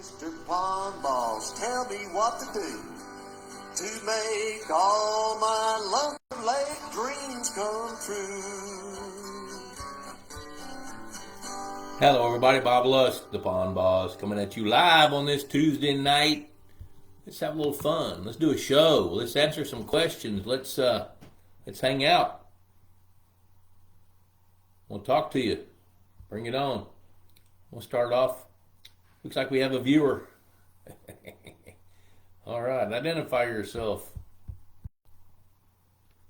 Mr. Pond Boss, tell me what to do to make all my Lumber Lake dreams come true. Hello everybody, Bob Lusk, the Pond Boss, coming at you live on this Tuesday night. Let's have a little fun. Let's do a show. Let's answer some questions. Let's hang out. We'll talk to you. Bring it on. We'll start off. Looks like we have a viewer. All right, identify yourself.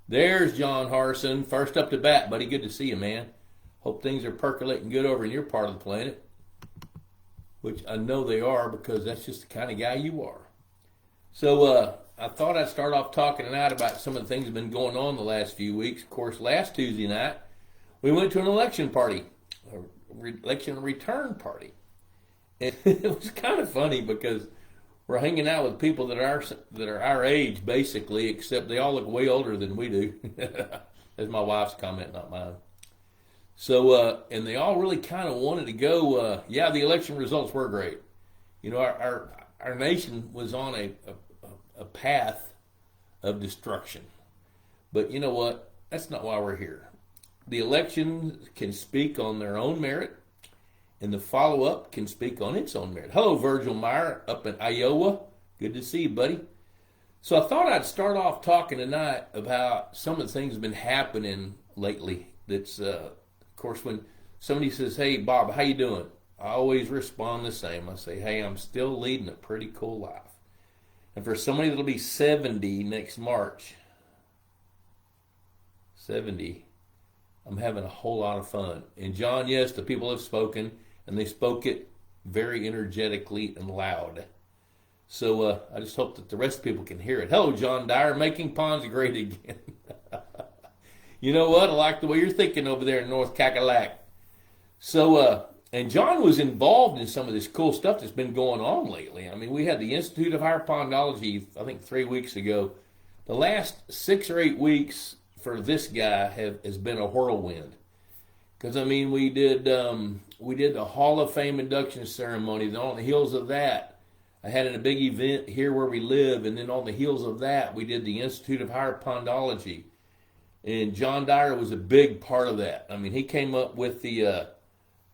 There's John Harrison. First up to bat, buddy. Good to see you, man. Hope things are percolating good over in your part of the planet, which I know they are because that's just the kind of guy you are. So I thought I'd start off talking tonight about some of the things that have been going on the last few weeks. Of course, last Tuesday night, we went to an election party, election return party. And it was kind of funny because we're hanging out with people that are our age, basically, except they all look way older than we do. That's my wife's comment, not mine. So, and they all really kind of wanted to go, the election results were great. You know, our nation was on a path of destruction. But you know what? That's not why we're here. The election can speak on their own merit, and the follow-up can speak on its own merit. Hello, Virgil Meyer up in Iowa. Good to see you, buddy. So I thought I'd start off talking tonight about some of the things that have been happening lately. That's, of course, when somebody says, hey, Bob, how you doing? I always respond the same. I say, hey, I'm still leading a pretty cool life. And for somebody that'll be 70 next March, 70, I'm having a whole lot of fun. And John, yes, the people have spoken, and they spoke it very energetically and loud. So I just hope that the rest of the people can hear it. Hello, John Dyer, making ponds great again. You know what? I like the way you're thinking over there in North Cackalack. So, and John was involved in some of this cool stuff that's been going on lately. I mean, we had the Institute of Higher Pondology, I think 3 weeks ago. The last 6 or 8 weeks for this guy has been a whirlwind. Because, I mean, we did the Hall of Fame induction ceremony. Then on the heels of that, I had a big event here where we live. And then on the heels of that, we did the Institute of Higher Pondology. And John Dyer was a big part of that. I mean, he came up with the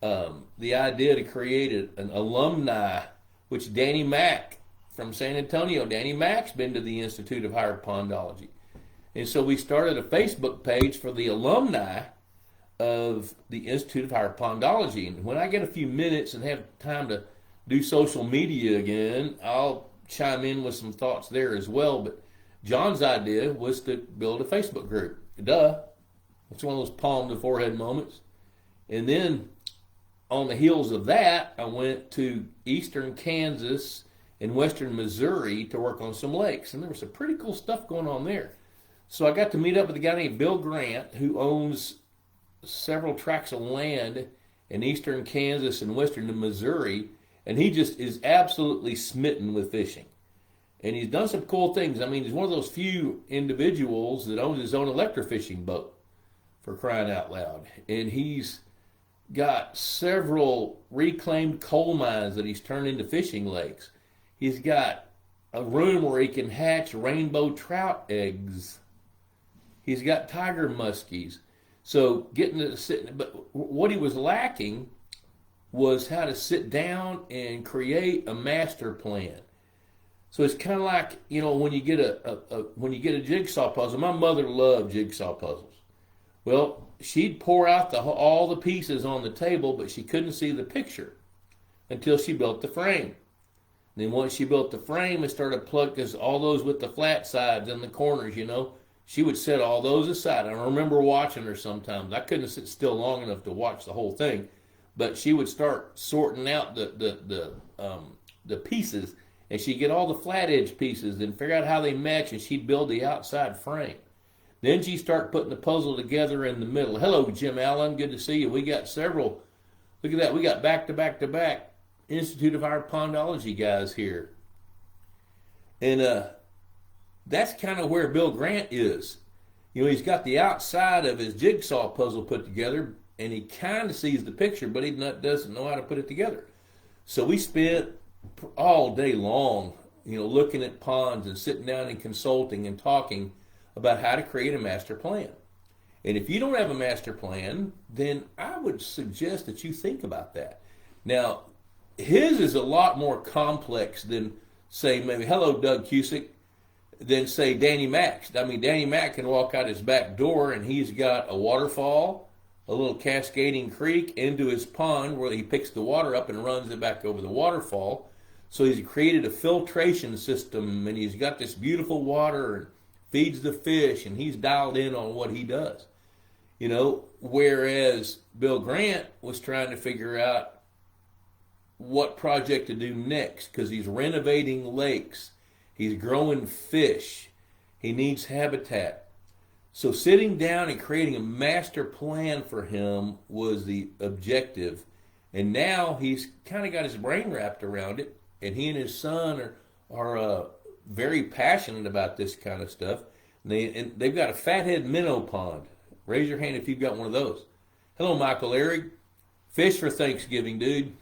idea to create an alumni, which Danny Mack from San Antonio, Danny Mack's been to the Institute of Higher Pondology. And so we started a Facebook page for the alumni of the Institute of Higher Pondology. And when I get a few minutes and have time to do social media again, I'll chime in with some thoughts there as well. But John's idea was to build a Facebook group. Duh. It's one of those palm to forehead moments. And then on the heels of that, I went to eastern Kansas and western Missouri to work on some lakes. And there was some pretty cool stuff going on there. So I got to meet up with a guy named Bill Grant, who owns several tracts of land in eastern Kansas and western Missouri, and he just is absolutely smitten with fishing. And he's done some cool things. I mean, he's one of those few individuals that owns his own electrofishing boat, for crying out loud. And he's got several reclaimed coal mines that he's turned into fishing lakes. He's got a room where he can hatch rainbow trout eggs. He's got tiger muskies. So getting to sit, but what he was lacking was how to sit down and create a master plan. So it's kind of like, you know, when you get a jigsaw puzzle. My mother loved jigsaw puzzles. Well, she'd pour out all the pieces on the table, but she couldn't see the picture until she built the frame. And then once she built the frame and started plugging all those with the flat sides and the corners, you know, she would set all those aside. I remember watching her sometimes. I couldn't sit still long enough to watch the whole thing, but she would start sorting out the pieces, and she'd get all the flat edge pieces and figure out how they match, and she'd build the outside frame. Then she'd start putting the puzzle together in the middle. Hello, Jim Allen. Good to see you. We got several. Look at that. We got back-to-back Institute of Higher Pondology guys here. And that's kind of where Bill Grant is. You know, he's got the outside of his jigsaw puzzle put together, and he kind of sees the picture, but he doesn't know how to put it together. So we spent all day long, looking at ponds and sitting down and consulting and talking about how to create a master plan. And if you don't have a master plan, then I would suggest that you think about that. Now, his is a lot more complex than, say, maybe, hello, Doug Cusick, than, say, Danny Mack's. I mean, Danny Mack can walk out his back door and he's got a waterfall, a little cascading creek into his pond where he picks the water up and runs it back over the waterfall. So he's created a filtration system and he's got this beautiful water and feeds the fish, and he's dialed in on what he does. Whereas Bill Grant was trying to figure out what project to do next, because he's renovating lakes, he's growing fish, he needs habitat. So sitting down and creating a master plan for him was the objective. And now he's kind of got his brain wrapped around it, and he and his son are very passionate about this kind of stuff. And they've got a fathead minnow pond. Raise your hand if you've got one of those. Hello, Michael Eric. Fish for Thanksgiving, dude.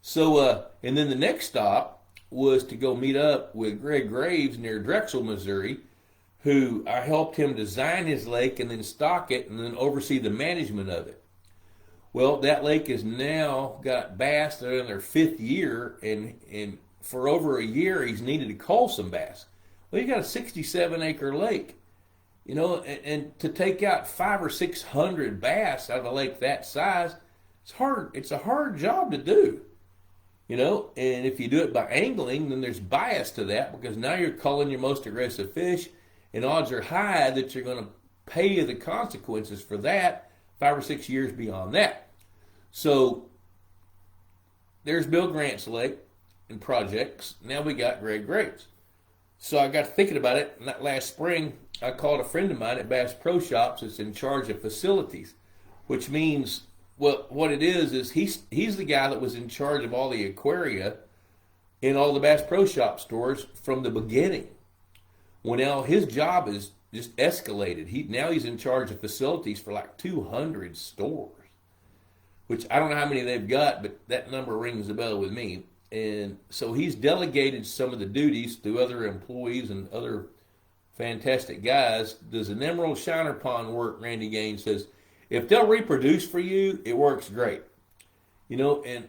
So, and then the next stop was to go meet up with Greg Graves near Drexel, Missouri, who I helped him design his lake and then stock it and then oversee the management of it. Well, that lake has now got bass that are in their 5th year, and for over a year he's needed to cull some bass. Well, you got a 67-acre lake, and to take out 500 or 600 bass out of a lake that size, it's hard. It's a hard job to do, and if you do it by angling, then there's bias to that, because now you're culling your most aggressive fish, and odds are high that you're going to pay the consequences for that 5 or 6 years beyond that. So there's Bill Grant's lake and projects. Now we got Greg Graves. So I got thinking about it, and that last spring I called a friend of mine at Bass Pro Shops that's in charge of facilities, which means, well, what it is he's the guy that was in charge of all the aquaria in all the Bass Pro Shop stores from the beginning. Well, now his job is just escalated. Now he's in charge of facilities for like 200 stores, which I don't know how many they've got, but that number rings a bell with me. And so he's delegated some of the duties to other employees and other fantastic guys. Does an emerald shiner pond work? Randy Gaines says, if they'll reproduce for you, it works great. And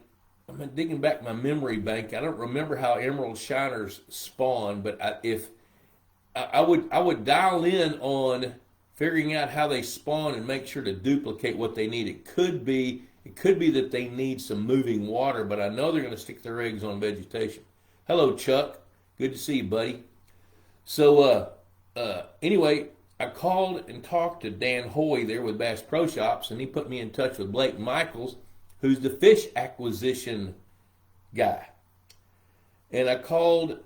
I'm digging back my memory bank. I don't remember how emerald shiners spawn, but I would dial in on figuring out how they spawn and make sure to duplicate what they need. It could be that they need some moving water, but I know they're going to stick their eggs on vegetation. Hello, Chuck. Good to see you, buddy. So anyway, I called and talked to Dan Hoy there with Bass Pro Shops, and he put me in touch with Blake Michaels, who's the fish acquisition guy. And I called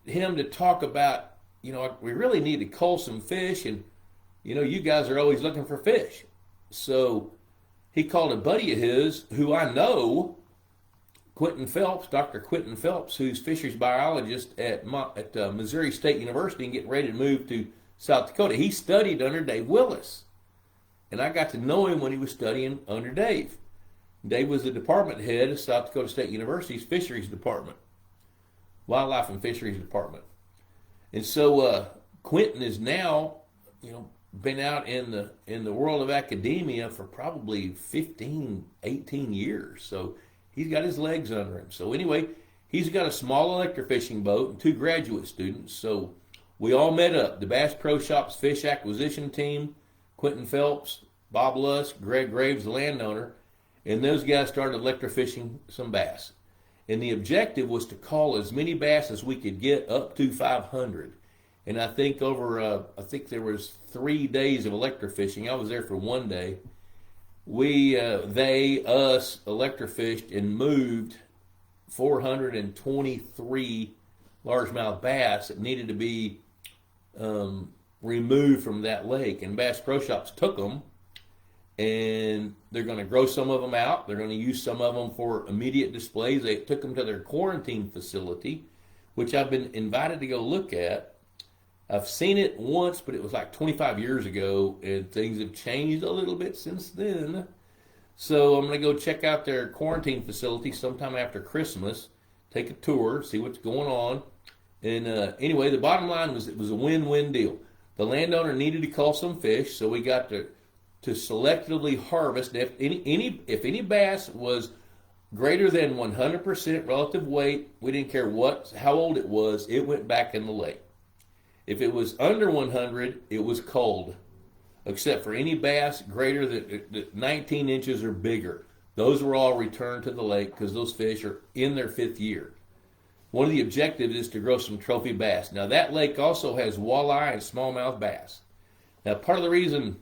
him to talk about, we really need to cull some fish, and, you guys are always looking for fish. So he called a buddy of his who I know, Quentin Phelps, Dr. Quentin Phelps, who's fisheries biologist at Missouri State University and getting ready to move to South Dakota. He studied under Dave Willis, and I got to know him when he was studying under Dave. Dave was the department head of South Dakota State University's fisheries department, wildlife and fisheries department. And so Quentin is now, been out in the world of academia for probably 15, 18 years. So he's got his legs under him. So anyway, he's got a small electrofishing boat and 2 graduate students. So we all met up, the Bass Pro Shops fish acquisition team, Quentin Phelps, Bob Lusk, Greg Graves, the landowner, and those guys started electrofishing some bass. And the objective was to cull as many bass as we could get, up to 500. And I think there was 3 days of electrofishing. I was there for 1 day. Us electrofished and moved 423 largemouth bass that needed to be removed from that lake. And Bass Pro Shops took them, and they're going to grow some of them out. They're going to use some of them for immediate displays. They took them to their quarantine facility, which I've been invited to go look at. I've seen it once, but it was like 25 years ago, and things have changed a little bit since then. So I'm going to go check out their quarantine facility sometime after Christmas, take a tour, see what's going on. And anyway, the bottom line was it was a win-win deal. The landowner needed to cull some fish, so we got to selectively harvest. If any bass was greater than 100% relative weight, we didn't care how old it was, it went back in the lake. If it was under 100, it was culled, except for any bass greater than 19 inches or bigger. Those were all returned to the lake because those fish are in their 5th year. One of the objectives is to grow some trophy bass. Now, that lake also has walleye and smallmouth bass. Now, part of the reason,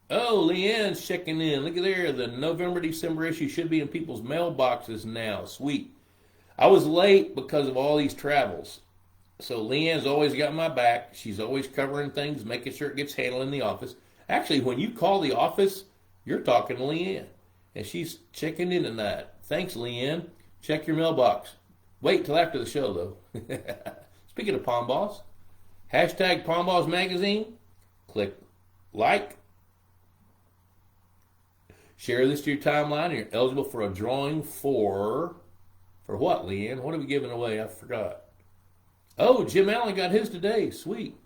Leanne's checking in. Look at there. The November, December issue should be in people's mailboxes now. Sweet. I was late because of all these travels. So Leanne's always got my back. She's always covering things, making sure it gets handled in the office. Actually, when you call the office, you're talking to Leanne. And she's checking in tonight. Thanks, Leanne. Check your mailbox. Wait till after the show, though. Speaking of Palm Balls, hashtag Palm Balls Magazine. Click like. Share this to your timeline, and you're eligible for a drawing for what, Leanne? What are we giving away? I forgot. Oh, Jim Allen got his today. Sweet.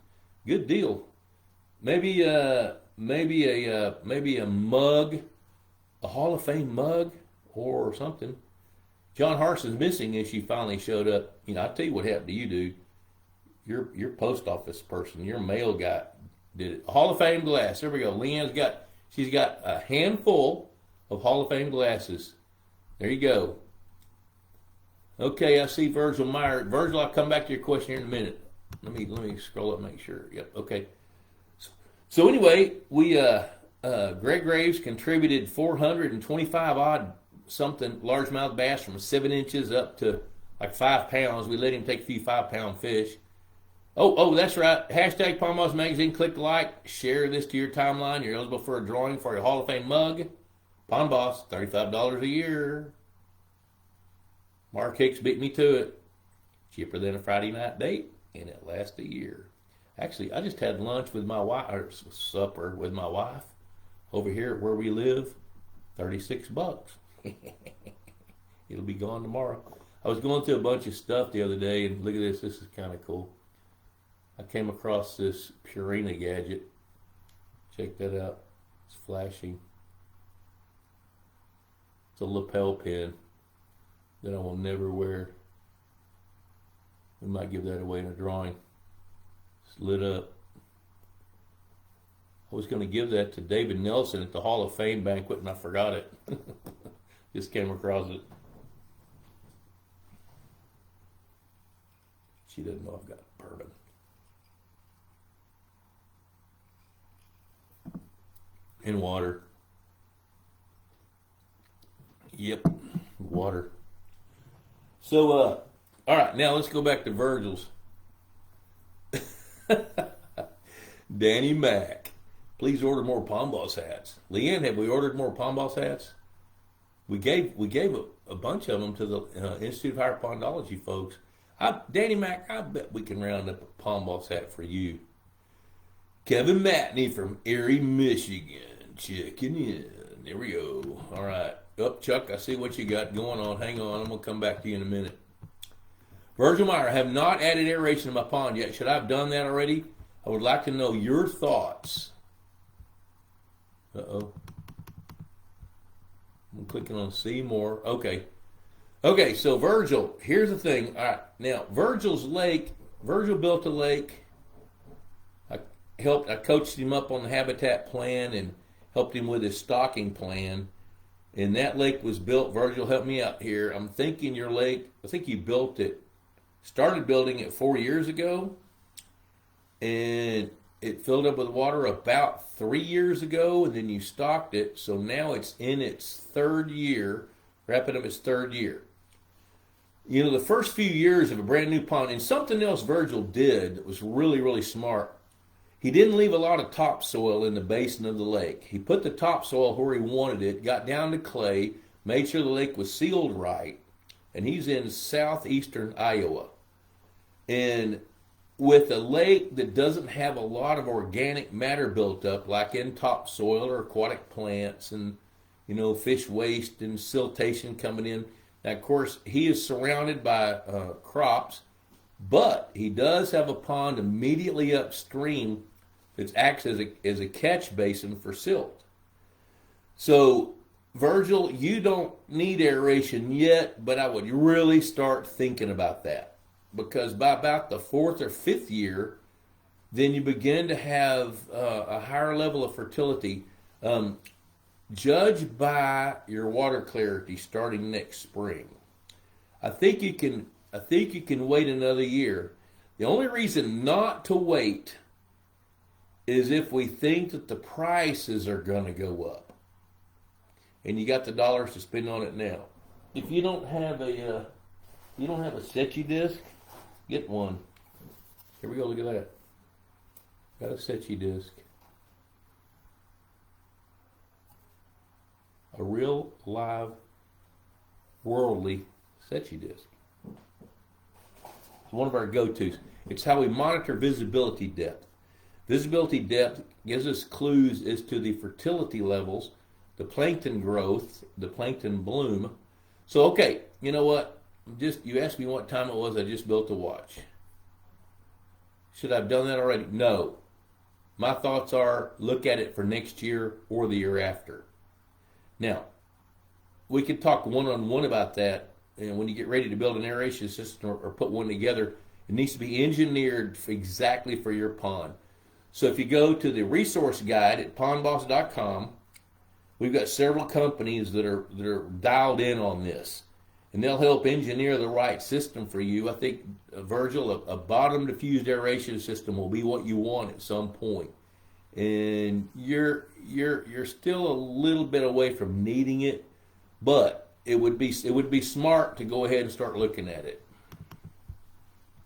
Good deal. Maybe a mug, a Hall of Fame mug or something. John Harson's missing and she finally showed up. You know, I tell you what happened to you, dude. Your post office person, your mail guy did it. Hall of Fame glass. There we go. She's got a handful of Hall of Fame glasses. There you go. Okay, I see Virgil Meyer. Virgil, I'll come back to your question here in a minute. Let me scroll up and make sure. Yep, okay. So anyway, we Greg Graves contributed 425 odd something largemouth bass from 7 inches up to like 5 pounds. We let him take a few 5-pound fish. Oh, that's right. Hashtag Palm Balls Magazine. Click like, share this to your timeline. You're eligible for a drawing for a Hall of Fame mug. Palm Boss, $35 a year. Mark Hicks beat me to it. Cheaper than a Friday night date, and it lasts a year. Actually, I just had lunch with my wife, or supper with my wife over here where we live. $36. It'll be gone tomorrow. I was going through a bunch of stuff the other day, and look at this. This is kind of cool. I came across this Purina gadget. Check that out. It's flashing. It's a lapel pin that I will never wear. We might give that away in a drawing. It's lit up. I was going to give that to David Nelson at the Hall of Fame banquet, and I forgot it. Just came across it. She doesn't know I've got bourbon. And water. Yep, water. So, all right, now let's go back to Virgil's. Danny Mack, please order more Palm Boss hats. Leanne, have we ordered more Palm Boss hats? We gave a bunch of them to the Institute of Higher Pondology folks. Danny Mack, I bet we can round up a Palm Boss hat for you. Kevin Matney from Erie, Michigan, checking in. There we go. All right. Up, Chuck, I see what you got going on. Hang on, I'm going to come back to you in a minute. Virgil Meyer, I have not added aeration to my pond yet. Should I have done that already? I would like to know your thoughts. Uh-oh. I'm clicking on see more. Okay. Okay, so Virgil, here's the thing. All right, now, Virgil built a lake. I coached him up on the habitat plan and helped him with his stocking plan. And that lake was built. Virgil, help me out here. I'm thinking your lake, I think you started building it 4 years ago. And it filled up with water about 3 years ago. And then you stocked it. So now it's in its 3rd year, wrapping up its 3rd year. You know, the first few years of a brand new pond, and something else Virgil did that was really, really smart. He didn't leave a lot of topsoil in the basin of the lake. He put the topsoil where he wanted it, got down to clay, made sure the lake was sealed right, and he's in southeastern Iowa. And with a lake that doesn't have a lot of organic matter built up, like in topsoil or aquatic plants and, fish waste and siltation coming in. Now, of course, he is surrounded by crops, but he does have a pond immediately upstream that acts as a catch basin for silt. So, Virgil, you don't need aeration yet, but I would really start thinking about that. Because by about the 4th or 5th year, then you begin to have a higher level of fertility. Judge by your water clarity starting next spring. I think you can wait another year. The only reason not to wait is if we think that the prices are going to go up, and you got the dollars to spend on it now. If you don't have a Setchi disc, get one. Here we go. Look at that. Got a Setchi disc. A real live worldly Setchi disc. It's one of our go-tos. It's how we monitor visibility depth. Visibility depth gives us clues as to the fertility levels, the plankton growth, the plankton bloom. So, okay, you know what? You asked me what time it was. I just built a watch. Should I have done that already? No. My thoughts are look at it for next year or the year after. Now, we could talk one-on-one about that. And when you get ready to build an aeration system or put one together, it needs to be engineered exactly for your pond. So if you go to the resource guide at pondboss.com, we've got several companies that are dialed in on this. And they'll help engineer the right system for you. I think, Virgil, a bottom diffused aeration system will be what you want at some point. And you're still a little bit away from needing it, but it would be smart to go ahead and start looking at it.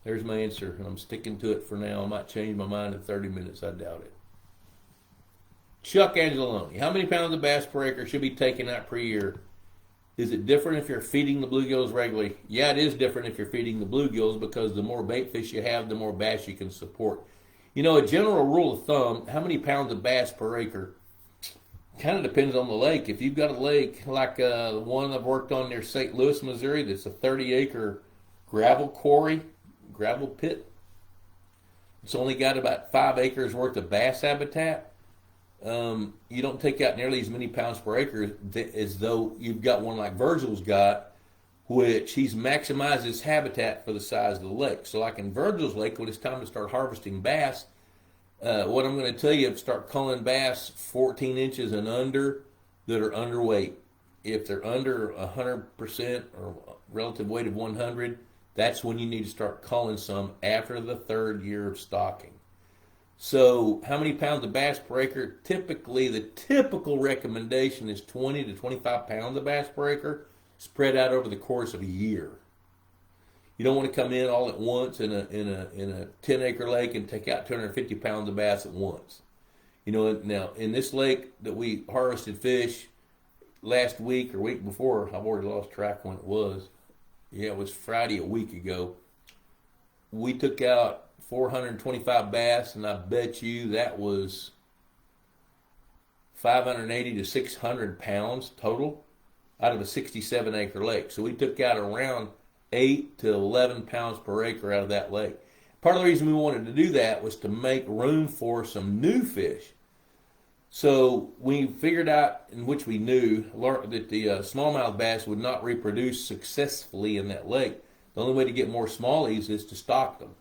There's my answer, and I'm sticking to it for now. I might change my mind in 30 minutes. I doubt it. Chuck Angeloni, how many pounds of bass per acre should be taken out per year? Is it different if you're feeding the bluegills regularly? Yeah, it is different if you're feeding the bluegills because the more bait fish you have, the more bass you can support. A general rule of thumb, how many pounds of bass per acre? Kind of depends on the lake. If you've got a lake like the one I've worked on near St. Louis, Missouri, that's a 30-acre gravel quarry, gravel pit. It's only got about 5 acres worth of bass habitat. You don't take out nearly as many pounds per acre as though you've got one like Virgil's got, which he's maximized his habitat for the size of the lake. So like in Virgil's lake, when it's time to start harvesting bass, what I'm going to tell you, start culling bass 14 inches and under that are underweight. If they're under 100% or relative weight of 100, that's when you need to start culling some after the 3rd year of stocking. So how many pounds of bass per acre? Typically, the typical recommendation is 20 to 25 pounds of bass per acre spread out over the course of a year. You don't want to come in all at once in a 10-acre lake and take out 250 pounds of bass at once. Now in this lake that we harvested fish last week or week before, I've already lost track when it was. Yeah, it was Friday a week ago. We took out 425 bass, and I bet you that was 580 to 600 pounds total out of a 67-acre lake. So we took out around 8 to 11 pounds per acre out of that lake. Part of the reason we wanted to do that was to make room for some new fish. So we figured out, in which we knew, that the smallmouth bass would not reproduce successfully in that lake. The only way to get more smallies is to stock them.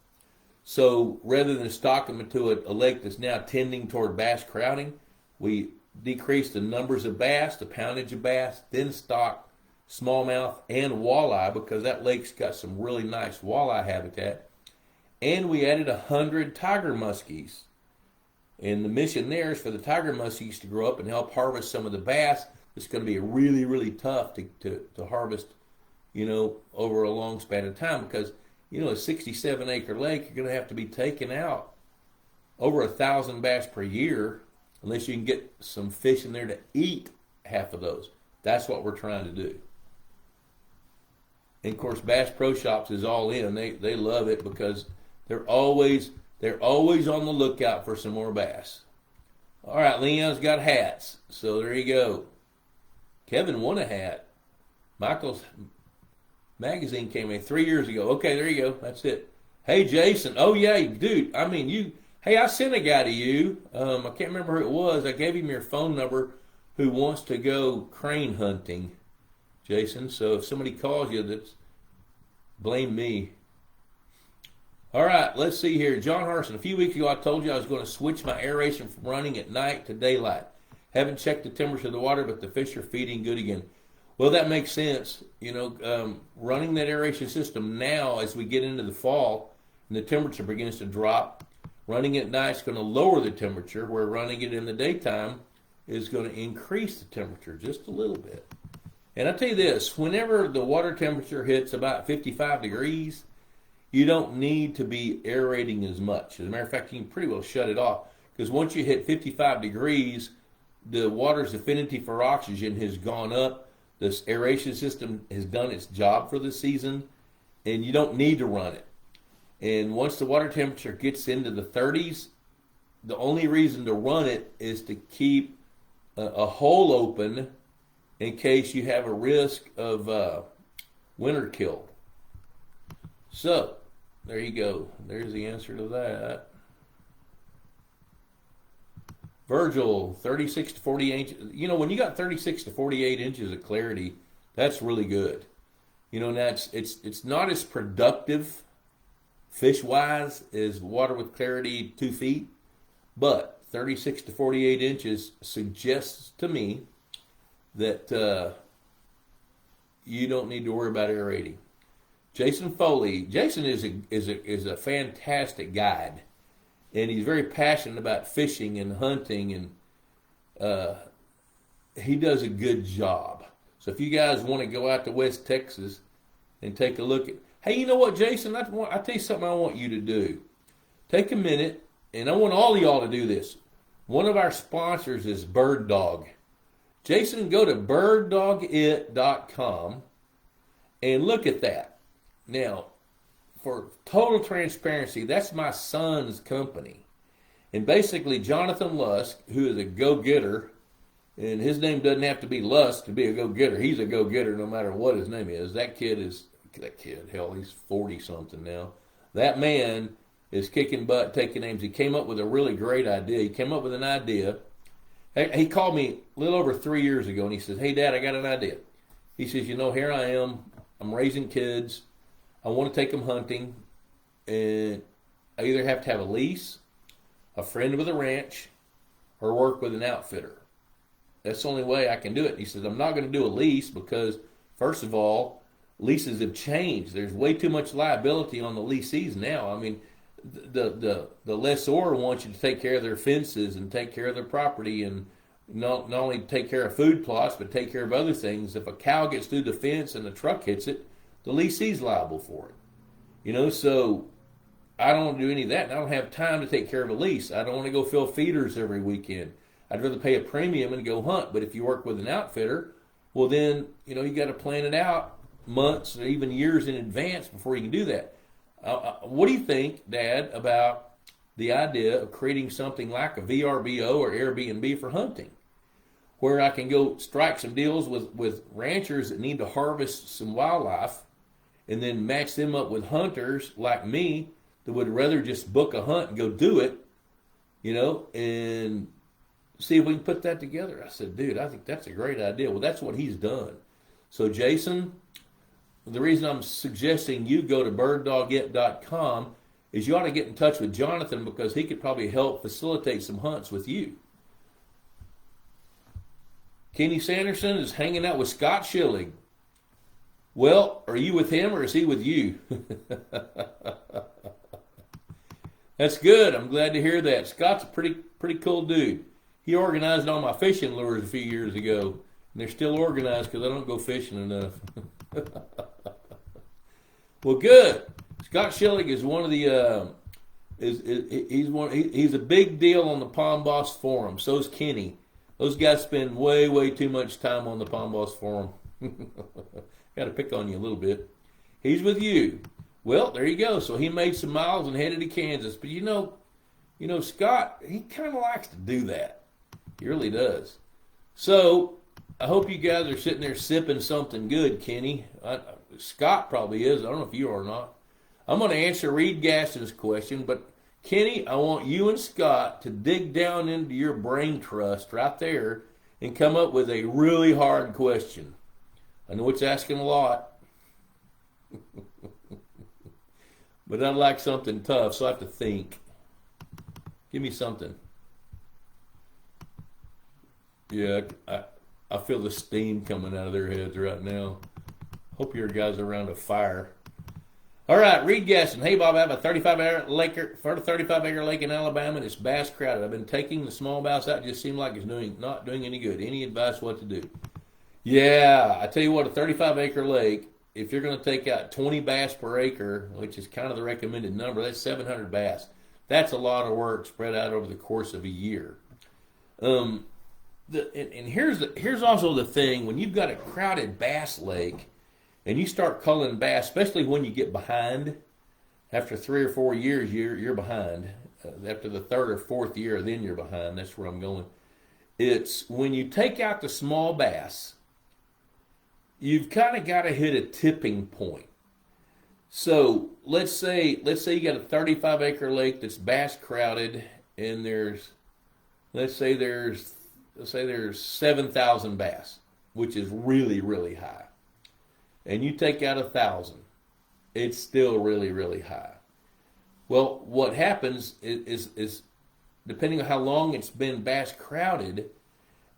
So rather than stock them into a lake that's now tending toward bass crowding, we decreased the numbers of bass, the poundage of bass, then stock smallmouth and walleye because that lake's got some really nice walleye habitat. And we added 100 tiger muskies. And the mission there is for the tiger muskies to grow up and help harvest some of the bass. It's going to be really, really tough to harvest, over a long span of time because a 67-acre lake, you're going to have to be taking out over 1,000 bass per year unless you can get some fish in there to eat half of those. That's what we're trying to do. And of course, Bass Pro Shops is all in. They love it because they're always on the lookout for some more bass. All right, Leon's got hats, so there you go. Kevin won a hat. Michael's magazine came in 3 years ago. Okay, there you go. That's it. Hey, Jason. Oh, yeah, dude. I mean, you. Hey, I sent a guy to you. I can't remember who it was. I gave him your phone number who wants to go crane hunting, Jason. So if somebody calls you, that's blame me. All right, let's see here. John Harrison, a few weeks ago I told you I was going to switch my aeration from running at night to daylight. Haven't checked the temperature of the water, but the fish are feeding good again. Well, that makes sense. You know, running that aeration system now as we get into the fall and the temperature begins to drop, running at night is going to lower the temperature, where running it in the daytime is going to increase the temperature just a little bit. And I'll tell you this, whenever the water temperature hits about 55 degrees, you don't need to be aerating as much. As a matter of fact, you can pretty well shut it off, because once you hit 55 degrees, the water's affinity for oxygen has gone up. This aeration system has done its job for the season, and you don't need to run it. And once the water temperature gets into the 30s, the only reason to run it is to keep a hole open in case you have a risk of winter kill. So, there you go. There's the answer to that. Virgil, 36 to 48 inches. You know, when you got 36 to 48 inches of clarity, that's really good. You know, and it's not as productive fish-wise as water with clarity 2 feet, but 36 to 48 inches suggests to me that you don't need to worry about aerating. Jason Foley. Jason is a fantastic guide, and he's very passionate about fishing and hunting, and he does a good job. So if you guys want to go out to West Texas and take a look at, hey, you know what, Jason? I'll tell you something I want you to do. Take a minute, and I want all of y'all to do this. One of our sponsors is Bird Dog. Jason, go to birddogit.com and look at that. Now, for total transparency, that's my son's company. And basically, Jonathan Lusk, who is a go-getter, and his name doesn't have to be Lusk to be a go-getter. He's a go-getter no matter what his name is. That kid, hell, he's 40-something now. That man is kicking butt, taking names. He came up with a really great idea. He came up with an idea. He called me a little over 3 years ago, and he says, hey, Dad, I got an idea. He says, you know, here I am. I'm raising kids. I want to take them hunting, and I either have to have a lease, a friend with a ranch, or work with an outfitter. That's the only way I can do it. He says, I'm not going to do a lease because, first of all, leases have changed. There's way too much liability on the leasees now. I mean, the lessor wants you to take care of their fences and take care of their property, and not only take care of food plots, but take care of other things. If a cow gets through the fence and the truck hits it, the leasee's liable for it. You know, so I don't want to do any of that, and I don't have time to take care of a lease. I don't want to go fill feeders every weekend. I'd rather pay a premium and go hunt. But if you work with an outfitter, well then, you know, you got to plan it out months or even years in advance before you can do that. What do you think, Dad, about the idea of creating something like a VRBO or Airbnb for hunting, where I can go strike some deals with ranchers that need to harvest some wildlife, and then match them up with hunters like me that would rather just book a hunt and go do it, you know, and see if we can put that together. I said, dude, I think that's a great idea. Well, that's what he's done. So, Jason, the reason I'm suggesting you go to birddogit.com is you ought to get in touch with Jonathan, because he could probably help facilitate some hunts with you. Kenny Sanderson is hanging out with Scott Schilling. Well, are you with him or is he with you? That's good. I'm glad to hear that. Scott's a pretty cool dude. He organized all my fishing lures a few years ago, and they're still organized because I don't go fishing enough. Well, good. Scott Schilling is one of the he's a big deal on the Palm Boss forum. So's Kenny. Those guys spend way too much time on the Palm Boss forum. Got to pick on you a little bit. He's with you. Well, there you go. So he made some miles and headed to Kansas. But you know, Scott, he kind of likes to do that. He really does. So I hope you guys are sitting there sipping something good, Kenny. Scott probably is. I don't know if you are or not. I'm going to answer Reed Gaston's question, but Kenny, I want you and Scott to dig down into your brain trust right there and come up with a really hard question. I know it's asking a lot, but I'd like something tough, so I have to think. Give me something. Yeah, I feel the steam coming out of their heads right now. Hope your guys are around a fire. All right, Reed Gaston. Hey, Bob, I have a 35-acre lake in Alabama, and it's bass crowded. I've been taking the small bass out. It just seems like it's not doing any good. Any advice what to do? Yeah, I tell you what, a 35-acre lake, if you're going to take out 20 bass per acre, which is kind of the recommended number, that's 700 bass. That's a lot of work spread out over the course of a year. And here's also the thing: when you've got a crowded bass lake, and you start culling bass, especially when you get behind, after 3 or 4 years, you're behind. After the 3rd or 4th year, then you're behind. That's where I'm going. It's when you take out the small bass, you've kind of got to hit a tipping point. So let's say you got a 35-acre lake that's bass crowded, and let's say there's 7,000 bass, which is really, really high. And you take out 1,000, it's still really, really high. Well, what happens is depending on how long it's been bass crowded,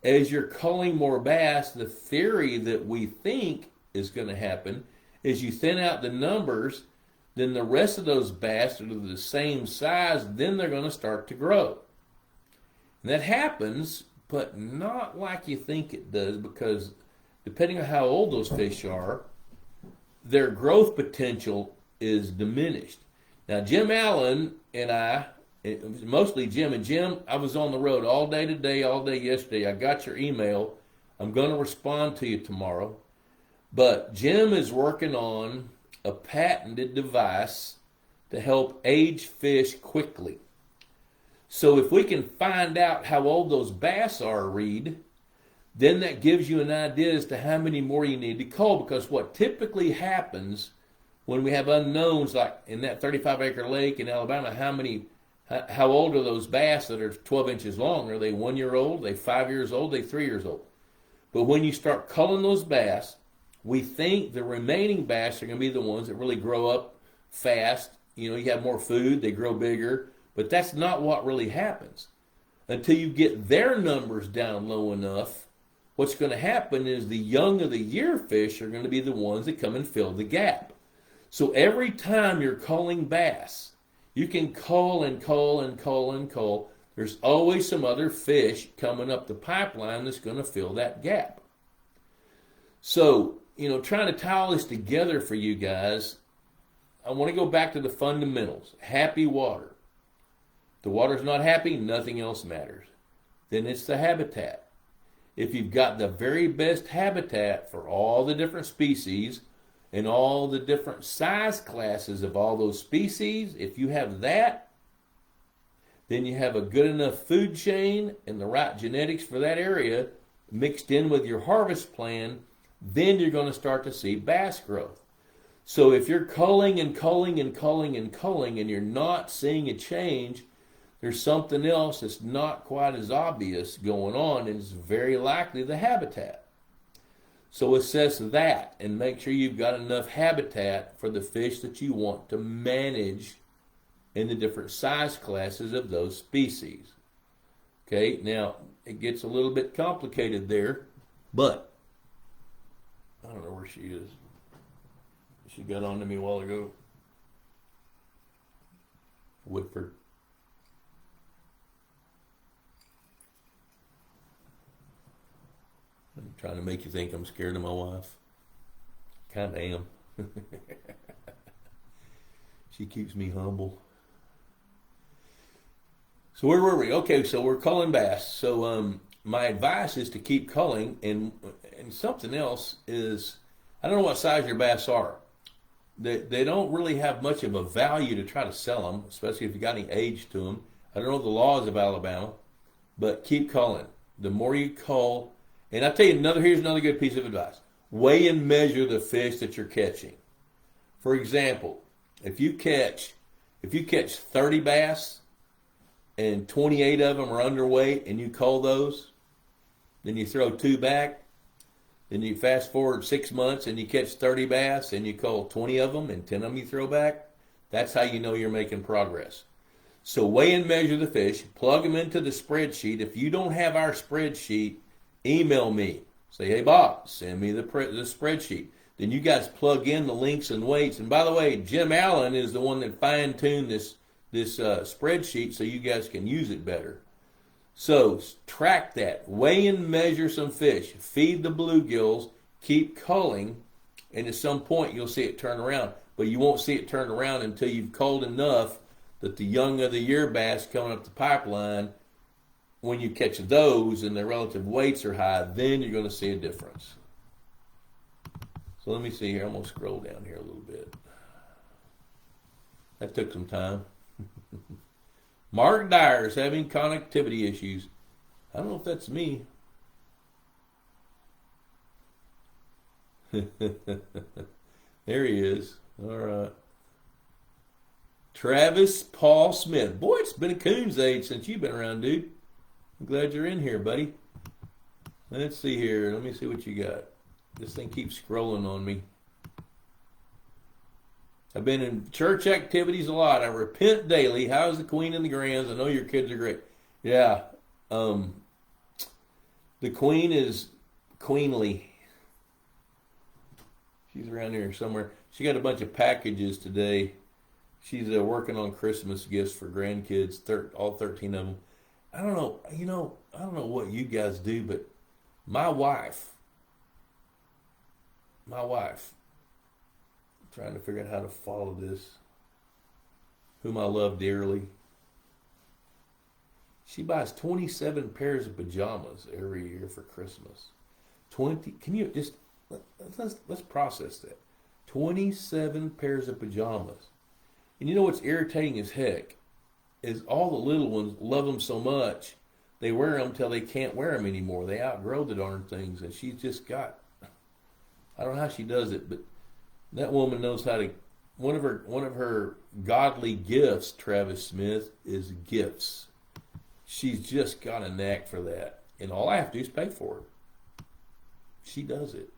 as you're culling more bass, the theory that we think is going to happen is you thin out the numbers, then the rest of those bass that are the same size, then they're going to start to grow. And that happens, but not like you think it does, because depending on how old those fish are, their growth potential is diminished. Now, Jim Allen and I, mostly Jim, and Jim, I was on the road all day today, all day yesterday. I got your email. I'm going to respond to you tomorrow. But Jim is working on a patented device to help age fish quickly. So if we can find out how old those bass are, Reed, then that gives you an idea as to how many more you need to cull. Because what typically happens when we have unknowns, like in that 35-acre lake in Alabama, how old are those bass that are 12 inches long? Are they 1 year old? Are they 5 years old? Are they 3 years old? But when you start culling those bass, we think the remaining bass are going to be the ones that really grow up fast. You know, you have more food, they grow bigger. But that's not what really happens. Until you get their numbers down low enough, what's going to happen is the young of the year fish are going to be the ones that come and fill the gap. So every time you're culling bass, you can cull and cull and cull and cull. There's always some other fish coming up the pipeline that's going to fill that gap. So, trying to tie all this together for you guys, I want to go back to the fundamentals. Happy water. If the water's not happy, nothing else matters. Then it's the habitat. If you've got the very best habitat for all the different species and all the different size classes of all those species, if you have that, then you have a good enough food chain and the right genetics for that area mixed in with your harvest plan, then you're going to start to see bass growth. So if you're culling and culling and culling and culling and you're not seeing a change, there's something else that's not quite as obvious going on, and it's very likely the habitat. So assess that and make sure you've got enough habitat for the fish that you want to manage in the different size classes of those species. Okay, now it gets a little bit complicated there, but I don't know where she is. She got on to me a while ago. Whitford. I'm trying to make you think I'm scared of my wife. Kind of am. She keeps me humble. So where were we? Okay, so we're culling bass. So my advice is to keep culling, and something else is, I don't know what size your bass are. They don't really have much of a value to try to sell them, especially if you got any age to them. I don't know the laws of Alabama, but keep culling. The more you cull, And I tell you, here's another good piece of advice. Weigh and measure the fish that you're catching. For example, if you catch 30 bass and 28 of them are underweight and you cull those, then you throw 2 back, then you fast forward 6 months and you catch 30 bass and you cull 20 of them and 10 of them you throw back, that's how you know you're making progress. So weigh and measure the fish, plug them into the spreadsheet. If you don't have our spreadsheet, email me. Say, hey, Bob, send me the spreadsheet. Then you guys plug in the links and weights. And by the way, Jim Allen is the one that fine-tuned this spreadsheet so you guys can use it better. So track that. Weigh and measure some fish. Feed the bluegills. Keep culling. And at some point, you'll see it turn around. But you won't see it turn around until you've culled enough that the young of the year bass coming up the pipeline, when you catch those and their relative weights are high, then you're going to see a difference. So let me see here. I'm going to scroll down here a little bit. That took some time. Mark Dyer's having connectivity issues. I don't know if that's me. There he is. All right. Travis Paul Smith. Boy, it's been a coon's age since you've been around, dude. I'm glad you're in here, buddy. Let's see here. Let me see what you got. This thing keeps scrolling on me. I've been in church activities a lot. I repent daily. How's the queen and the grands? I know your kids are great. Yeah. The queen is queenly. She's around here somewhere. She got a bunch of packages today. She's working on Christmas gifts for grandkids, all 13 of them. I don't know, I don't know what you guys do, but my wife, I'm trying to figure out how to follow this, whom I love dearly. She buys 27 pairs of pajamas every year for Christmas. Can you just, let's process that. 27 pairs of pajamas. And you know what's irritating as heck is all the little ones love them so much, they wear them till they can't wear them anymore. They outgrow the darn things, and she's just got, I don't know how she does it, but that woman knows how to, one of her godly gifts, Travis Smith, is gifts. She's just got a knack for that. And all I have to do is pay for it. She does it.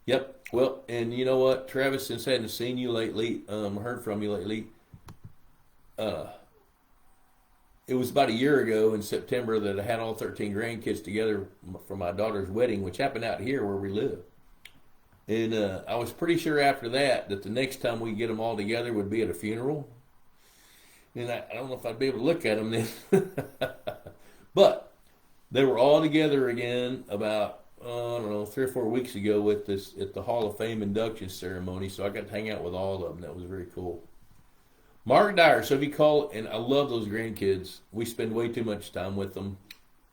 Yep. Well, and you know what, Travis, since I hadn't seen you lately, heard from you lately, it was about a year ago in September that I had all 13 grandkids together for my daughter's wedding, which happened out here where we live. And I was pretty sure after that the next time we get them all together would be at a funeral. And I don't know if I'd be able to look at them then. But they were all together again about, I don't know, 3 or 4 weeks ago at the Hall of Fame induction ceremony. So I got to hang out with all of them. That was very cool. Mark Dyer. So if you call, and I love those grandkids. We spend way too much time with them,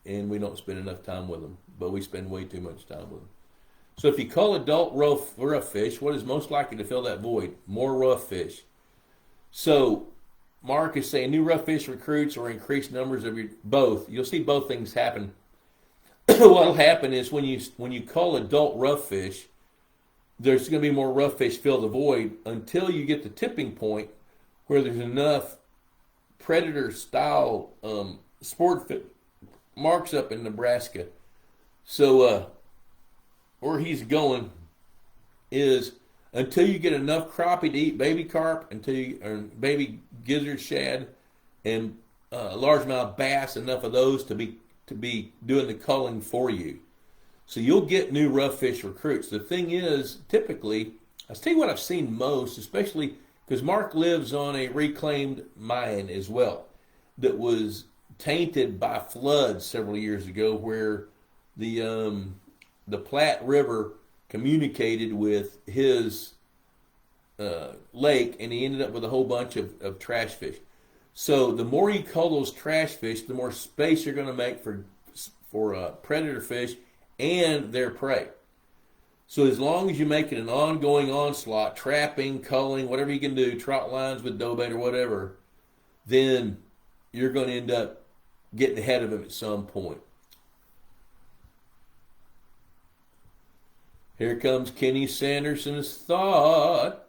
and we don't spend enough time with them. But we spend way too much time with them. So if you call adult rough fish, what is most likely to fill that void? More rough fish. So Mark is saying new rough fish recruits or increased numbers of both. You'll see both things happen. What'll happen is when you call adult rough fish, there's going to be more rough fish fill the void until you get the tipping point where there's enough predator-style sport fish. Mark's up in Nebraska. So where he's going is until you get enough crappie to eat baby carp, or baby gizzard shad, and a largemouth bass, enough of those to be doing the culling for you. So you'll get new rough fish recruits. The thing is, typically, I'll tell you what I've seen most, especially because Mark lives on a reclaimed mine as well that was tainted by floods several years ago, where the Platte River communicated with his lake, and he ended up with a whole bunch of trash fish. So the more you cull those trash fish, the more space you're going to make for predator fish and their prey. So as long as you make it an ongoing onslaught, trapping, culling, whatever you can do, trot lines with dough bait or whatever, then you're going to end up getting ahead of them at some point. Here comes Kenny Sanderson's thought.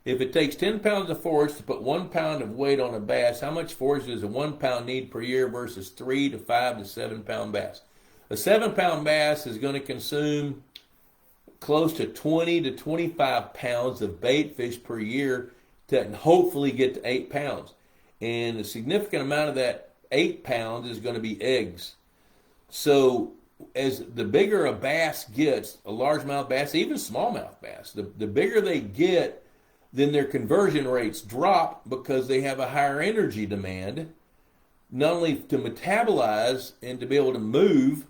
If it takes 10 pounds of forage to put 1 pound of weight on a bass, how much forage does a 1 pound need per year versus 3 to 5 to 7 pound bass? A 7 pound bass is going to consume close to 20 to 25 pounds of bait fish per year to hopefully get to 8 pounds. And a significant amount of that 8 pounds is going to be eggs. So as the bigger a bass gets, a largemouth bass, even smallmouth bass, the bigger they get, then their conversion rates drop because they have a higher energy demand, not only to metabolize and to be able to move,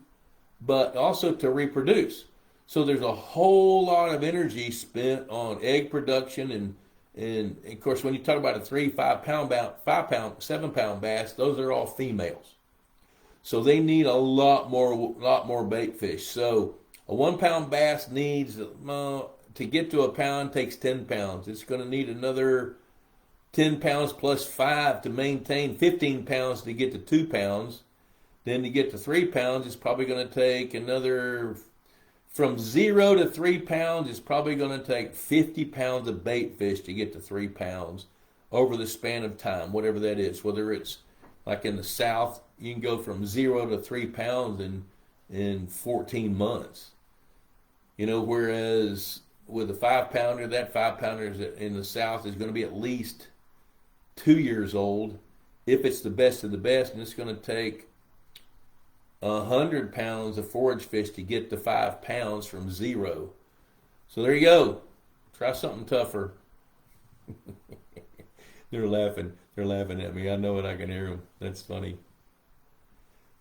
but also to reproduce. So there's a whole lot of energy spent on egg production, and of course when you talk about a 3, 5 pound, 7 pound bass, those are all females. So they need a lot more bait fish. So a 1 pound bass needs, to get to a pound, takes 10 pounds. It's going to need another 10 pounds plus 5 to maintain 15 pounds to get to 2 pounds. Then to get to 3 pounds, it's probably going to take another, from 0 to 3 pounds, it's probably going to take 50 pounds of bait fish to get to 3 pounds over the span of time, whatever that is. Whether it's like in the South, you can go from 0 to 3 pounds in 14 months. Whereas with a 5 pounder, that 5 pounder in the South is going to be at least 2 years old if it's the best of the best, and it's going to take 100 pounds of forage fish to get to 5 pounds from 0. So there you go. Try something tougher. They're laughing. They're laughing at me. I know it. I can hear them. That's funny.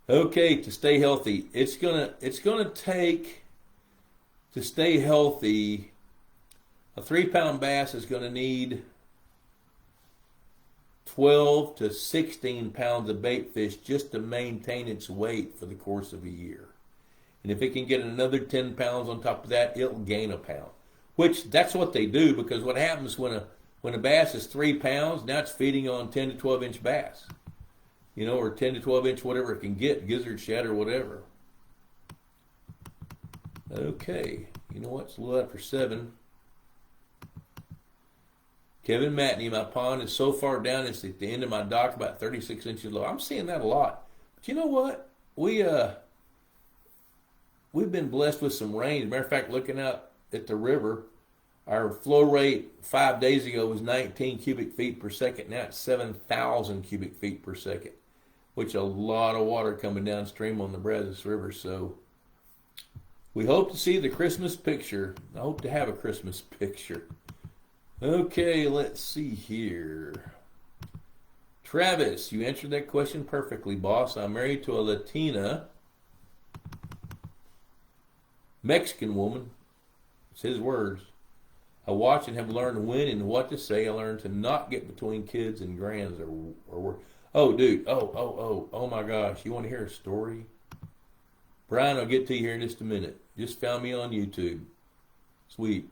Okay, to stay healthy, it's gonna take, to stay healthy, a 3 pound bass is going to need 12 to 16 pounds of bait fish just to maintain its weight for the course of a year. And if it can get another 10 pounds on top of that, it'll gain a pound. Which, that's what they do, because what happens when a bass is 3 pounds, now it's feeding on 10 to 12 inch bass. Or 10 to 12 inch, whatever it can get, gizzard, shad, or whatever. Okay, you know what? It's a little after 7. Kevin Matney, my pond is so far down, it's at the end of my dock, about 36 inches low. I'm seeing that a lot. But you know what? We've been blessed with some rain. As a matter of fact, looking out at the river, our flow rate 5 days ago was 19 cubic feet per second. Now it's 7,000 cubic feet per second, which a lot of water coming downstream on the Brazos River. So we hope to see the Christmas picture. I hope to have a Christmas picture. Okay, let's see here. Travis, you answered that question perfectly, boss. I'm married to a Latina Mexican woman. It's his words. I watch and have learned when and what to say. I learned to not get between kids and grands or work. Oh, dude. Oh my gosh. You want to hear a story? Brian, I'll get to you here in just a minute. Just found me on YouTube. Sweet.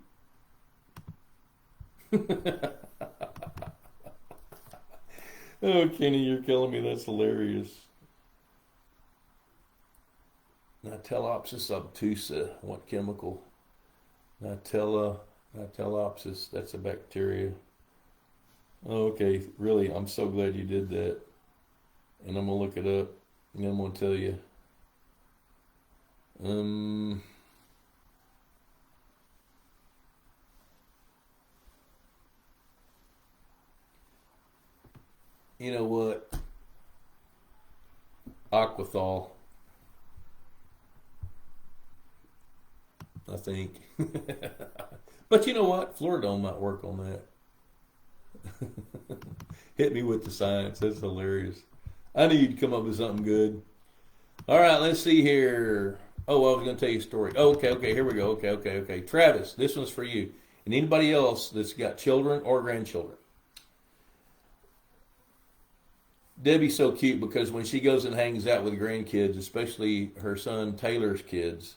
Oh, Kenny, you're killing me. That's hilarious. Natelopsis obtusa. What chemical? Natelopsis. That's a bacteria. Okay, really, I'm so glad you did that. And I'm going to look it up. And I'm going to tell you. You know what? Aquathol. I think. But you know what? Fluoridone might work on that. Hit me with the science. That's hilarious. I knew you'd come up with something good. All right, let's see here. Oh, I was going to tell you a story. Okay, here we go. Okay. Travis, this one's for you. And anybody else that's got children or grandchildren. Debbie's so cute because when she goes and hangs out with grandkids, especially her son Taylor's kids,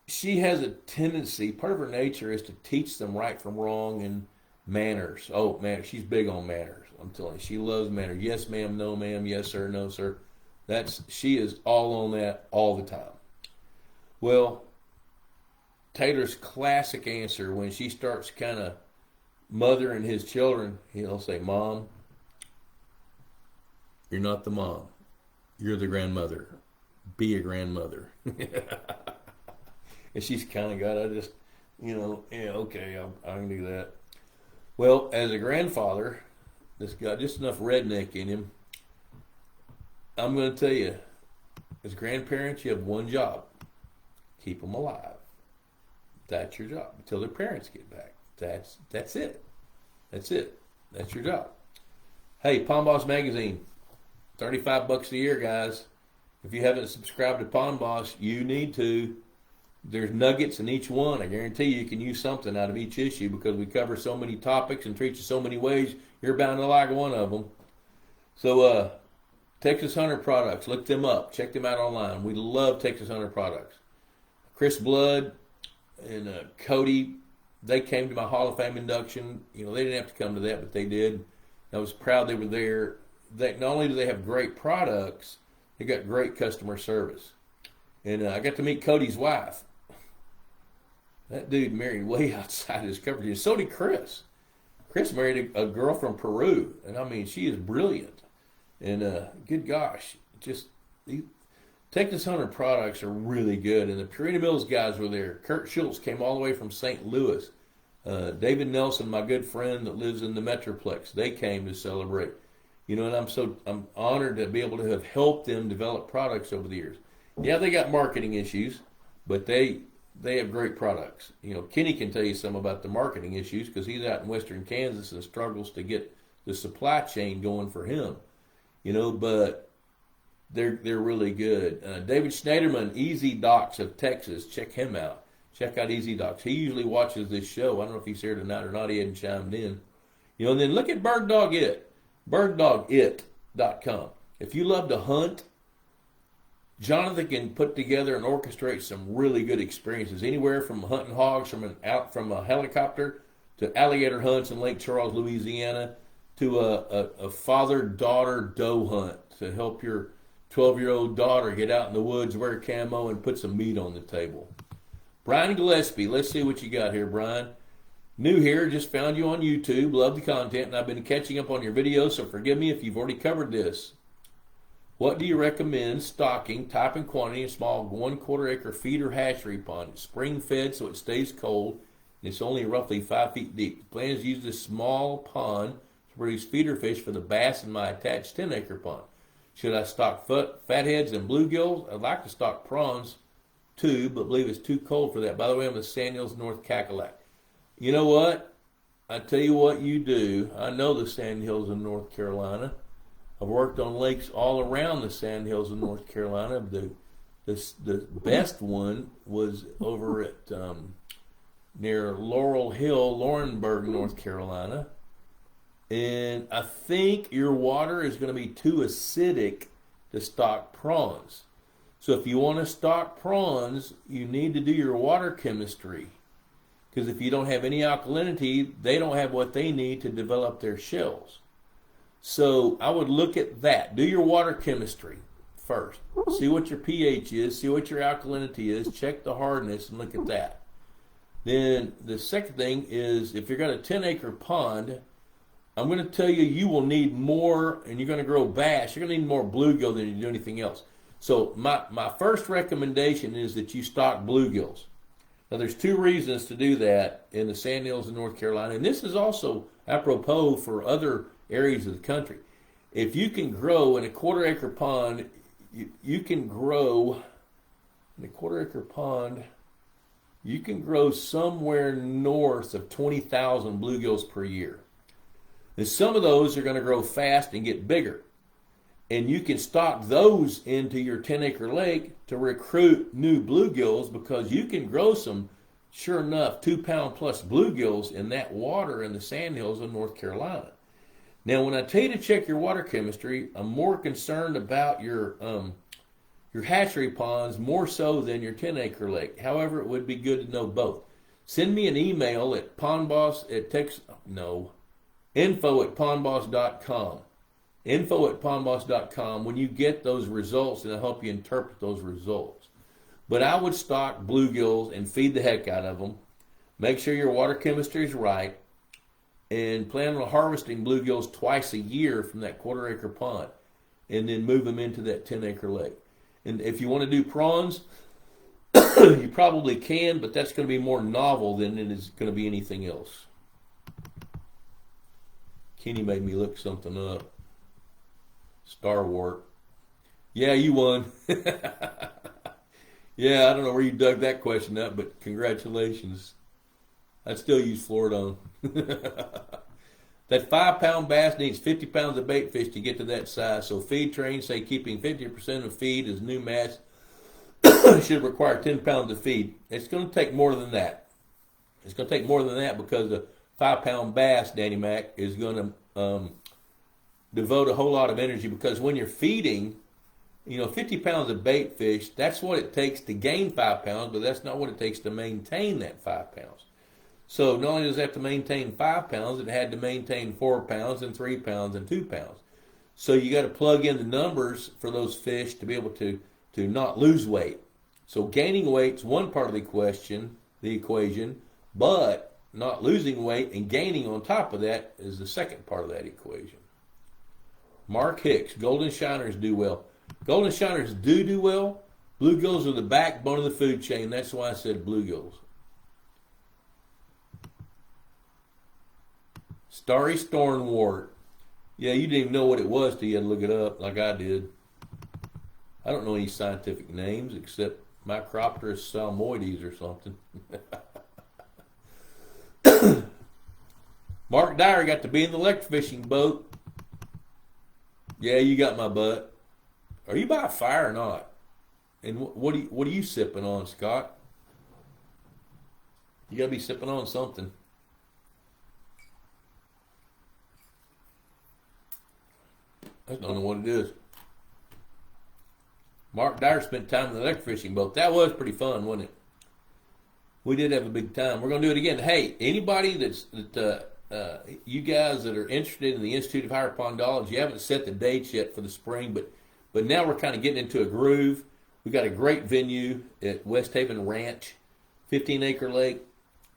she has a tendency, part of her nature is to teach them right from wrong and manners. Oh, man, she's big on manners. I'm telling you, she loves manners. Yes, ma'am, no, ma'am, yes, sir, no, sir. She is all on that all the time. Well, Taylor's classic answer when she starts kind of mothering his children, he'll say, Mom, you're not the mom. You're the grandmother. Be a grandmother. And she's kind of got to just, yeah, okay, I can do that. Well, as a grandfather, that's got just enough redneck in him, I'm going to tell you, as grandparents, you have one job. Keep them alive. That's your job until their parents get back. That's it. That's it. That's your job. Hey, Pond Boss Magazine, $35 a year, guys. If you haven't subscribed to Pond Boss, you need to. There's nuggets in each one. I guarantee you can use something out of each issue because we cover so many topics and treat you so many ways. You're bound to like one of them. So, Texas Hunter products, look them up. Check them out online. We love Texas Hunter products. Chris Blood and Cody, they came to my Hall of Fame induction. They didn't have to come to that, but they did. I was proud they were there. Not only do they have great products, they got great customer service. And I got to meet Cody's wife. That dude married way outside his comfort zone. So did Chris. Chris married a girl from Peru, and I mean, she is brilliant. And good gosh, Texas Hunter products are really good. And the Purina Mills guys were there. Kurt Schultz came all the way from St. Louis. David Nelson, my good friend that lives in the Metroplex, they came to celebrate. And I'm honored to be able to have helped them develop products over the years. Yeah, they got marketing issues, but they have great products. Kenny can tell you some about the marketing issues because he's out in western Kansas and struggles to get the supply chain going for him. But they're really good. David Schneiderman, Easy Docs of Texas, check him out. Check out Easy Docs. He usually watches this show. I don't know if he's here tonight or not. He hadn't chimed in. And then look at Bird Dog It. BirdDogIt.com. If you love to hunt, Jonathan can put together and orchestrate some really good experiences. Anywhere from hunting hogs from a helicopter to alligator hunts in Lake Charles, Louisiana, to a father-daughter doe hunt to help your 12-year-old daughter get out in the woods, wear camo, and put some meat on the table. Brian Gillespie, let's see what you got here, Brian. New here, just found you on YouTube, love the content, and I've been catching up on your videos, so forgive me if you've already covered this. What do you recommend stocking, type and quantity, in small 1/4 acre feeder hatchery pond? It's spring fed so it stays cold, and it's only roughly 5 feet deep. The plan is to use this small pond to produce feeder fish for the bass in my attached 10-acre pond. Should I stock fatheads and bluegills? I'd like to stock prawns too, but believe it's too cold for that. By the way, I'm in Sand Hills, North Cackalack. You know what? I tell you what you do. I know the Sand Hills in North Carolina. I've worked on lakes all around the Sand Hills in North Carolina. The best one was over at near Laurel Hill, Laurinburg, North Carolina. And I think your water is going to be too acidic to stock prawns. So if you want to stock prawns, you need to do your water chemistry. Because if you don't have any alkalinity, they don't have what they need to develop their shells. So I would look at that. Do your water chemistry first. See what your pH is. See what your alkalinity is. Check the hardness and look at that. Then the second thing is if you've got a 10-acre pond, I'm going to tell you you will need more, and you're going to grow bass. You're going to need more bluegill than you do anything else. So my first recommendation is that you stock bluegills. Now, there's two reasons to do that in the Sand Hills in North Carolina, and this is also apropos for other areas of the country. If you can grow in a 1/4 acre pond, you can grow in a 1/4 acre pond, you can grow somewhere north of 20,000 bluegills per year. And some of those are going to grow fast and get bigger. And you can stock those into your 10-acre lake to recruit new bluegills because you can grow some, sure enough, 2-pound plus bluegills in that water in the Sand Hills of North Carolina. Now, when I tell you to check your water chemistry, I'm more concerned about your hatchery ponds more so than your 10-acre lake. However, it would be good to know both. Send me an email at info@pondboss.com. info@pondboss.com when you get those results, and I'll help you interpret those results. But I would stock bluegills and feed the heck out of them. Make sure your water chemistry is right, and plan on harvesting bluegills twice a year from that 1/4 acre pond, and then move them into that 10-acre lake. And if you want to do prawns, you probably can, but that's going to be more novel than it is going to be anything else. Kenny made me look something up. Starwort. Yeah, you won. Yeah, I don't know where you dug that question up, but congratulations. I'd still use Floridone. That 5-pound bass needs 50 pounds of bait fish to get to that size. So feed trains say keeping 50% of feed as new mass should require 10 pounds of feed. It's going to take more than that. It's going to take more than that because the 5-pound bass, Danny Mac, is going to devote a whole lot of energy, because when you're feeding, 50 pounds of bait fish, that's what it takes to gain 5 pounds, but that's not what it takes to maintain that 5 pounds. So not only does it have to maintain 5 pounds, it had to maintain 4 pounds and 3 pounds and 2 pounds. So you got to plug in the numbers for those fish to be able to not lose weight. So gaining weight's one part of the equation, but not losing weight and gaining on top of that is the second part of that equation. Mark Hicks, golden shiners do well. Golden shiners do well. Bluegills are the backbone of the food chain. That's why I said bluegills. Starry Stornwort. Yeah, you didn't even know what it was till you had to look it up like I did. I don't know any scientific names except Micropterus salmoides or something. Mark Dyer got to be in the electric fishing boat. Yeah, you got my butt. Are you by a fire or not? And what are you sipping on, Scott? You got to be sipping on something. I don't know what it is. Mark Dyer spent time in the electric fishing boat. That was pretty fun, wasn't it? We did have a big time. We're going to do it again. Hey, anybody you guys that are interested in the Institute of Higher Pondology, you haven't set the dates yet for the spring, but now we're kind of getting into a groove. We got a great venue at West Haven Ranch, 15-acre lake,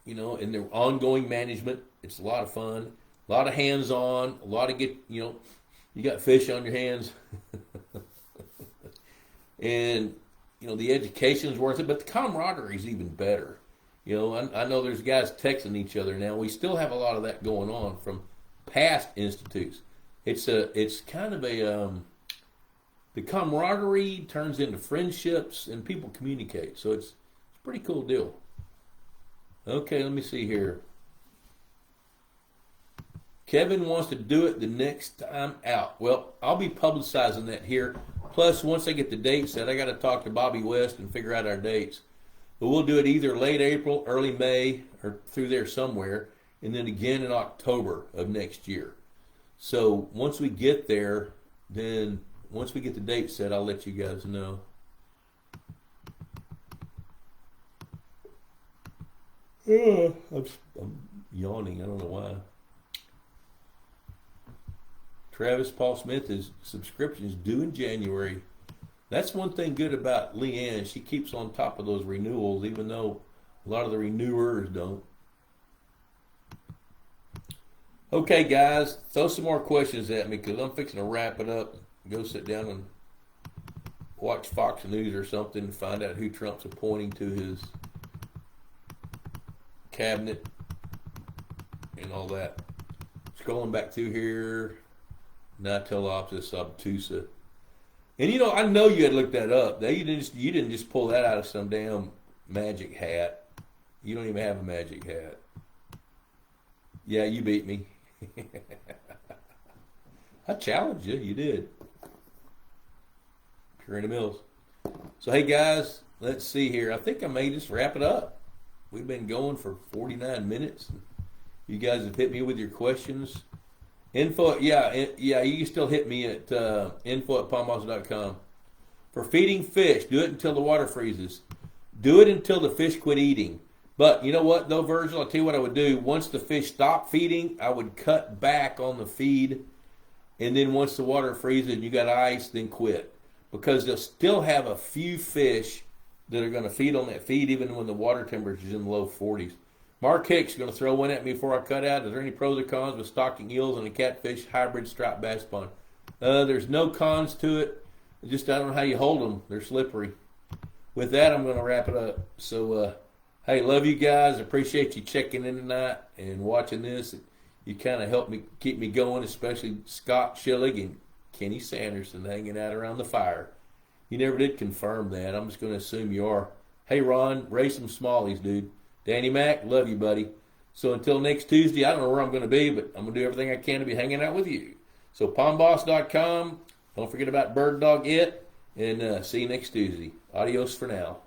and their ongoing management. It's a lot of fun, a lot of hands-on, a lot of you got fish on your hands. And, the education's worth it, but the camaraderie is even better. I know there's guys texting each other now. We still have a lot of that going on from past institutes. It's kind of the camaraderie turns into friendships and people communicate. So it's a pretty cool deal. Okay, let me see here. Kevin wants to do it the next time out. Well, I'll be publicizing that here. Plus, once I get the date set, I got to talk to Bobby West and figure out our dates. But we'll do it either late April, early May, or through there somewhere, and then again in October of next year. So once we get there, then once we get the date set, I'll let you guys know. I'm yawning. I don't know why. Travis Paul Smith, his subscription is due in January. That's one thing good about Leanne. She keeps on top of those renewals, even though a lot of the renewers don't. Okay, guys, throw some more questions at me because I'm fixing to wrap it up. Go sit down and watch Fox News or something and find out who Trump's appointing to his cabinet and all that. Scrolling back through here. Nitolopsis obtusa. And I know you had looked that up. You didn't just pull that out of some damn magic hat. You don't even have a magic hat. Yeah, you beat me. I challenged you. You did. Purina Mills. So hey guys, let's see here. I think I may just wrap it up. We've been going for 49 minutes. You guys have hit me with your questions. Info, yeah, you can still hit me at info@palmos.com. For feeding fish, do it until the water freezes. Do it until the fish quit eating. But you know what, though, Virgil? I'll tell you what I would do. Once the fish stop feeding, I would cut back on the feed. And then once the water freezes and you got ice, then quit. Because they'll still have a few fish that are going to feed on that feed even when the water temperature is in the low 40s. Mark Hicks is going to throw one at me before I cut out. Is there any pros or cons with stocking eels and a catfish hybrid striped bass pond? There's no cons to it. Just I don't know how you hold them. They're slippery. With that, I'm going to wrap it up. So, hey, love you guys. Appreciate you checking in tonight and watching this. You kind of helped me keep me going, especially Scott Schillig and Kenny Sanderson hanging out around the fire. You never did confirm that. I'm just going to assume you are. Hey, Ron, raise some smallies, dude. Danny Mac, love you, buddy. So until next Tuesday, I don't know where I'm going to be, but I'm going to do everything I can to be hanging out with you. So pondboss.com. Don't forget about Bird Dog It. And see you next Tuesday. Adios for now.